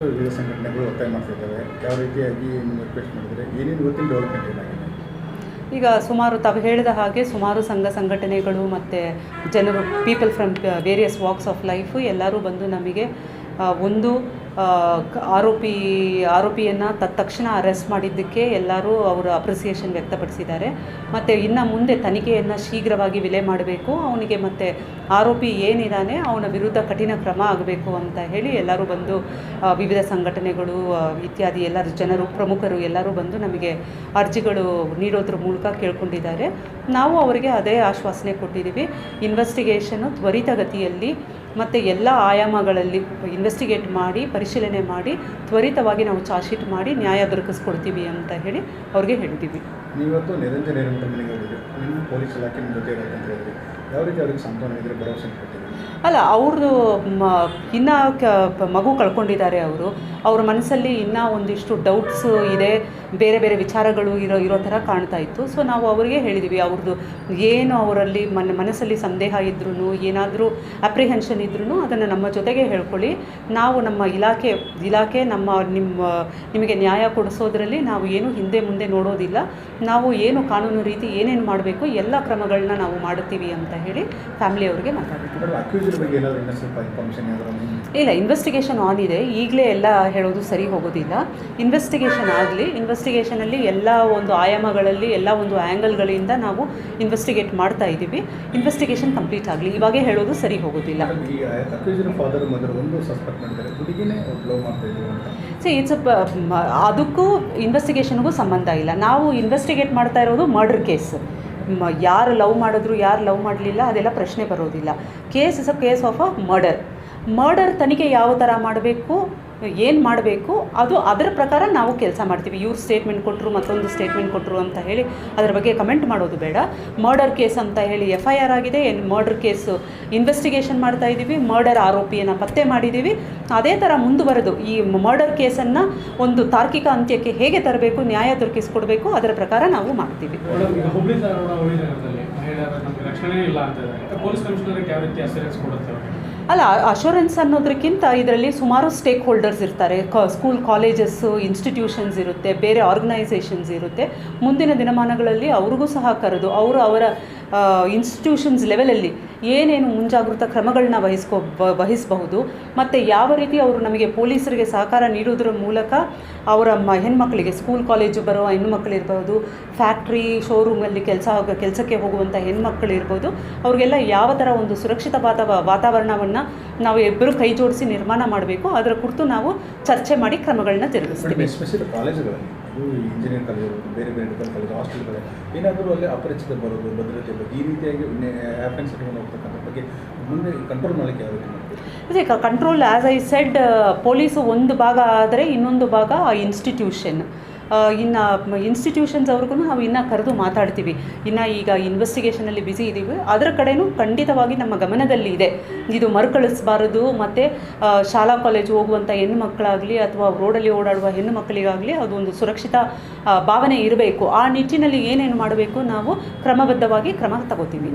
ವಿವಿಧ ಸಂಘಟನೆಗಳು ಒತ್ತಾಯ ಮಾಡ್ತಿದ್ದಾವೆ. ಯಾವ ರೀತಿಯಾಗಿ ನೀವು ರಿಕ್ವೆಸ್ಟ್ ಮಾಡಿದರೆ ಏನೇನು ಇವತ್ತಿನ ಡೆವಲಪ್ಮೆಂಟ್ ಏನಾಗಿದೆ? ಈಗ ಸುಮಾರು ತಾವು ಹೇಳಿದ ಹಾಗೆ ಸುಮಾರು ಸಂಘ ಸಂಘಟನೆಗಳು ಮತ್ತು ಜನರು people from various walks of life ಎಲ್ಲರೂ ಬಂದು ನಮಗೆ ಒಂದು ಆರೋಪಿಯನ್ನು ತಕ್ಷಣ ಅರೆಸ್ಟ್ ಮಾಡಿದ್ದಕ್ಕೆ ಎಲ್ಲರೂ ಅವರ ಅಪ್ರಿಸಿಯೇಷನ್ ವ್ಯಕ್ತಪಡಿಸಿದ್ದಾರೆ. ಮತ್ತು ಇನ್ನು ಮುಂದೆ ತನಿಖೆಯನ್ನು ಶೀಘ್ರವಾಗಿ ವಿಲೆ ಮಾಡಬೇಕು, ಅವನಿಗೆ ಮತ್ತು ಆರೋಪಿ ಏನಿದ್ದಾನೆ ಅವನ ವಿರುದ್ಧ ಕಠಿಣ ಕ್ರಮ ಆಗಬೇಕು ಅಂತ ಹೇಳಿ ಎಲ್ಲರೂ ಬಂದು ವಿವಿಧ ಸಂಘಟನೆಗಳು ಇತ್ಯಾದಿ ಎಲ್ಲರೂ ಜನರು ಪ್ರಮುಖರು ಎಲ್ಲರೂ ಬಂದು ನಮಗೆ ಅರ್ಜಿಗಳು ನೀಡೋದ್ರ ಮೂಲಕ ಕೇಳ್ಕೊಂಡಿದ್ದಾರೆ. ನಾವು ಅವರಿಗೆ ಅದೇ ಆಶ್ವಾಸನೆ ಕೊಟ್ಟಿದ್ದೀವಿ. ಇನ್ವೆಸ್ಟಿಗೇಷನ್ನು ತ್ವರಿತಗತಿಯಲ್ಲಿ ಮತ್ತು ಎಲ್ಲ ಆಯಾಮಗಳಲ್ಲಿ ಇನ್ವೆಸ್ಟಿಗೇಟ್ ಮಾಡಿ ಪರಿಶೀಲನೆ ಮಾಡಿ ತ್ವರಿತವಾಗಿ ನಾವು ಚಾರ್ಜ್ ಶೀಟ್ ಮಾಡಿ ನ್ಯಾಯ ದೊರಕಿಸ್ಕೊಡ್ತೀವಿ ಅಂತ ಹೇಳಿ ಅವ್ರಿಗೆ ಹೇಳಿದ್ದೀವಿ. ನೀವತ್ತು ನಿರಂಜನ ಮನೆಗೆ ಹೋಗಿದ್ರಿ, ನಿಮ್ಮ ಪೊಲೀಸ್ ಇಲಾಖೆ ನಿಮ್ಮ ಜೊತೆ ಇರುತ್ತೆ ಅಂತ ಹೇಳಿದ್ರಿ. ಯಾವ ರೀತಿ ಅವ್ರಿಗೆ ಸಾಂತ್ವನ ಇದ್ರೆ ಭರವಸೆ ಕೊಟ್ಟಿದ್ದೀವಿ? ಅಲ್ಲ, ಅವ್ರದ್ದು ಇನ್ನೂ ಮಗು ಕಳ್ಕೊಂಡಿದ್ದಾರೆ. ಅವ್ರ ಮನಸ್ಸಲ್ಲಿ ಇನ್ನೂ ಒಂದಿಷ್ಟು ಡೌಟ್ಸು ಇದೆ, ಬೇರೆ ಬೇರೆ ವಿಚಾರಗಳು ಇರೋ ಥರ ಕಾಣ್ತಾ ಇತ್ತು. ಸೊ ನಾವು ಅವರಿಗೆ ಹೇಳಿದ್ದೀವಿ, ಅವ್ರದ್ದು ಏನು ಅವರಲ್ಲಿ ಮನಸ್ಸಲ್ಲಿ ಸಂದೇಹ ಇದ್ರೂ ಏನಾದರೂ ಅಪ್ರಿಹೆನ್ಷನ್ ಇದ್ರೂ ಅದನ್ನು ನಮ್ಮ ಜೊತೆಗೆ ಹೇಳ್ಕೊಳ್ಳಿ. ನಾವು ನಮ್ಮ ಇಲಾಖೆ ನಿಮಗೆ ನ್ಯಾಯ ಕೊಡಿಸೋದ್ರಲ್ಲಿ ನಾವು ಏನು ಹಿಂದೆ ಮುಂದೆ ನೋಡೋದಿಲ್ಲ. ನಾವು ಏನು ಕಾನೂನು ರೀತಿ ಏನೇನು ಮಾಡಬೇಕು ಎಲ್ಲ ಕ್ರಮಗಳನ್ನ ನಾವು ಮಾಡುತ್ತೀವಿ ಅಂತ ಹೇಳಿ ಫ್ಯಾಮಿಲಿಯವ್ರಿಗೆ ಮಾತಾಡ್ತೀವಿ. ಇಲ್ಲ, ಇನ್ವೆಸ್ಟಿಗೇಷನ್ ಆನ್ ಇದೆ. ಈಗಲೇ ಎಲ್ಲ ಹೇಳೋದು ಸರಿ ಹೋಗೋದಿಲ್ಲ. ಇನ್ವೆಸ್ಟಿಗೇಷನ್ ಆಗಲಿ, ಇನ್ವೆಸ್ಟಿಗೇಷನಲ್ಲಿ ಎಲ್ಲ ಒಂದು ಆಯಾಮಗಳಲ್ಲಿ ಎಲ್ಲ ಒಂದು ಆ್ಯಂಗಲ್ಗಳಿಂದ ನಾವು ಇನ್ವೆಸ್ಟಿಗೇಟ್ ಮಾಡ್ತಾ ಇದ್ದೀವಿ. ಇನ್ವೆಸ್ಟಿಗೇಷನ್ ಕಂಪ್ಲೀಟ್ ಆಗಲಿ, ಇವಾಗೇ ಹೇಳೋದು ಸರಿ ಹೋಗೋದಿಲ್ಲ. ಅದಕ್ಕೂ ಇನ್ವೆಸ್ಟಿಗೇಷನ್ಗೂ ಸಂಬಂಧ ಇಲ್ಲ. ನಾವು ಇನ್ವೆಸ್ಟಿಗೇಟ್ ಮಾಡ್ತಾ ಇರೋದು ಮರ್ಡರ್ ಕೇಸ್. ಯಾರು ಲವ್ ಮಾಡಿದ್ರು ಯಾರು ಲವ್ ಮಾಡಲಿಲ್ಲ ಅದೆಲ್ಲ ಪ್ರಶ್ನೆ ಬರೋದಿಲ್ಲ. Case is a case of a murder ತನಿಖೆ ಯಾವ ಥರ ಮಾಡಬೇಕು, ಏನು ಮಾಡಬೇಕು ಅದರ ಪ್ರಕಾರ ನಾವು ಕೆಲಸ ಮಾಡ್ತೀವಿ. ಇವ್ರು ಸ್ಟೇಟ್ಮೆಂಟ್ ಕೊಟ್ಟರು, ಮತ್ತೊಂದು ಸ್ಟೇಟ್ಮೆಂಟ್ ಕೊಟ್ಟರು ಅಂತ ಹೇಳಿ ಅದರ ಬಗ್ಗೆ ಕಮೆಂಟ್ ಮಾಡೋದು ಬೇಡ. ಮರ್ಡರ್ ಕೇಸ್ ಅಂತ ಹೇಳಿ FIR ಆಗಿದೆ. ಮರ್ಡರ್ ಕೇಸು ಇನ್ವೆಸ್ಟಿಗೇಷನ್ ಮಾಡ್ತಾ ಇದ್ದೀವಿ. ಮರ್ಡರ್ ಆರೋಪಿಯನ್ನು ಪತ್ತೆ ಮಾಡಿದ್ದೀವಿ. ಅದೇ ಥರ ಮುಂದುವರೆದು ಈ ಮರ್ಡರ್ ಕೇಸನ್ನು ಒಂದು ತಾರ್ಕಿಕ ಅಂತ್ಯಕ್ಕೆ ಹೇಗೆ ತರಬೇಕು, ನ್ಯಾಯ ದೊರಕಿಸ್ಕೊಡ್ಬೇಕು ಅದರ ಪ್ರಕಾರ ನಾವು ಮಾಡ್ತೀವಿ. ಅಲ್ಲ, ಅಶೂರೆನ್ಸ್ ಅನ್ನೋದಕ್ಕಿಂತ ಇದರಲ್ಲಿ ಸುಮಾರು ಸ್ಟೇಕ್ ಹೋಲ್ಡರ್ಸ್ ಇರ್ತಾರೆ. ಸ್ಕೂಲ್ ಕಾಲೇಜಸ್ಸು ಇನ್ಸ್ಟಿಟ್ಯೂಷನ್ಸ್ ಇರುತ್ತೆ, ಬೇರೆ ಆರ್ಗನೈಸೇಷನ್ಸ್ ಇರುತ್ತೆ. ಮುಂದಿನ ದಿನಮಾನಗಳಲ್ಲಿ ಅವ್ರಿಗೂ ಸಹ ಕರೆದು ಅವರ ಇನ್ಸ್ಟಿಟ್ಯೂಷನ್ಸ್ ಲೆವೆಲಲ್ಲಿ ಏನೇನು ಮುಂಜಾಗೃತ ಕ್ರಮಗಳನ್ನ ವಹಿಸಬಹುದು ಮತ್ತು ಯಾವ ರೀತಿ ಅವರು ನಮಗೆ ಪೊಲೀಸರಿಗೆ ಸಹಕಾರ ನೀಡೋದ್ರ ಮೂಲಕ ಅವರ ಹೆಣ್ಮಕ್ಳಿಗೆ ಸ್ಕೂಲ್ ಕಾಲೇಜು ಬರೋ ಹೆಣ್ಣುಮಕ್ಕಳಿರ್ಬೋದು, ಫ್ಯಾಕ್ಟ್ರಿ ಶೋರೂಮಲ್ಲಿ ಕೆಲಸಕ್ಕೆ ಹೋಗುವಂಥ ಹೆಣ್ಮಕ್ಳು ಇರ್ಬೋದು, ಅವ್ರಿಗೆಲ್ಲ ಯಾವ ಥರ ಒಂದು ಸುರಕ್ಷಿತ ವಾತಾವರಣವನ್ನು ನಾವು ಇಬ್ಬರು ಕೈ ಜೋಡಿಸಿ ನಿರ್ಮಾಣ ಮಾಡಬೇಕು ಅದರ ಕುರಿತು ನಾವು ಚರ್ಚೆ ಮಾಡಿ ಕ್ರಮಗಳನ್ನ ಜರುಗಿಸ್ತೀವಿ. ಇಂಜಿನಿಯರಿಂಗ್ ಕಾಲೇಜ್, ಬೇರೆ ಬೇರೆ ಕಾಲೇಜ್, ಹಾಸ್ಟೆಲ್ಗಳು ಏನಾದರೂ ಅಲ್ಲಿ ಅಪರಿಚಿತ ಬರೋದು, ಭದ್ರತೆ ಬಗ್ಗೆ ಈ ರೀತಿಯಾಗಿ ಆ್ಯಪೆನ್ಸ್ ಹೋಗ್ತಕ್ಕಂಥ ಬಗ್ಗೆ ಮುಂದೆ ಕಂಟ್ರೋಲ್ ಮಾಡಲಿಕ್ಕೆ ಯಾವ ರೀತಿ ಮಾಡ್ತೀವಿ? ಅದೇ control, as I said, police ಒಂದು ಭಾಗ ಆದರೆ ಇನ್ನೊಂದು ಭಾಗ ಇನ್ಸ್ಟಿಟ್ಯೂಷನ್. ಇನ್ನು ಇನ್ಸ್ಟಿಟ್ಯೂಷನ್ಸ್ ಅವ್ರಿಗೂ ನಾವು ಇನ್ನೂ ಕರೆದು ಮಾತಾಡ್ತೀವಿ. ಇನ್ನು ಈಗ ಇನ್ವೆಸ್ಟಿಗೇಷನಲ್ಲಿ ಬ್ಯುಸಿ ಇದ್ದೀವಿ, ಅದರ ಕಡೆಯೂ ಖಂಡಿತವಾಗಿ ನಮ್ಮ ಗಮನದಲ್ಲಿ ಇದೆ. ಇದು ಮರುಕಳಿಸಬಾರದು ಮತ್ತು ಶಾಲಾ ಕಾಲೇಜು ಹೋಗುವಂಥ ಹೆಣ್ಣು ಮಕ್ಕಳಾಗಲಿ ಅಥವಾ ರೋಡಲ್ಲಿ ಓಡಾಡುವ ಹೆಣ್ಣು ಮಕ್ಕಳಿಗಾಗಲಿ ಅದೊಂದು ಸುರಕ್ಷಿತ ಭಾವನೆ ಇರಬೇಕು. ಆ ನಿಟ್ಟಿನಲ್ಲಿ ಏನೇನು ಮಾಡಬೇಕು ನಾವು ಕ್ರಮಬದ್ಧವಾಗಿ ಕ್ರಮ ತಗೋತೀವಿ.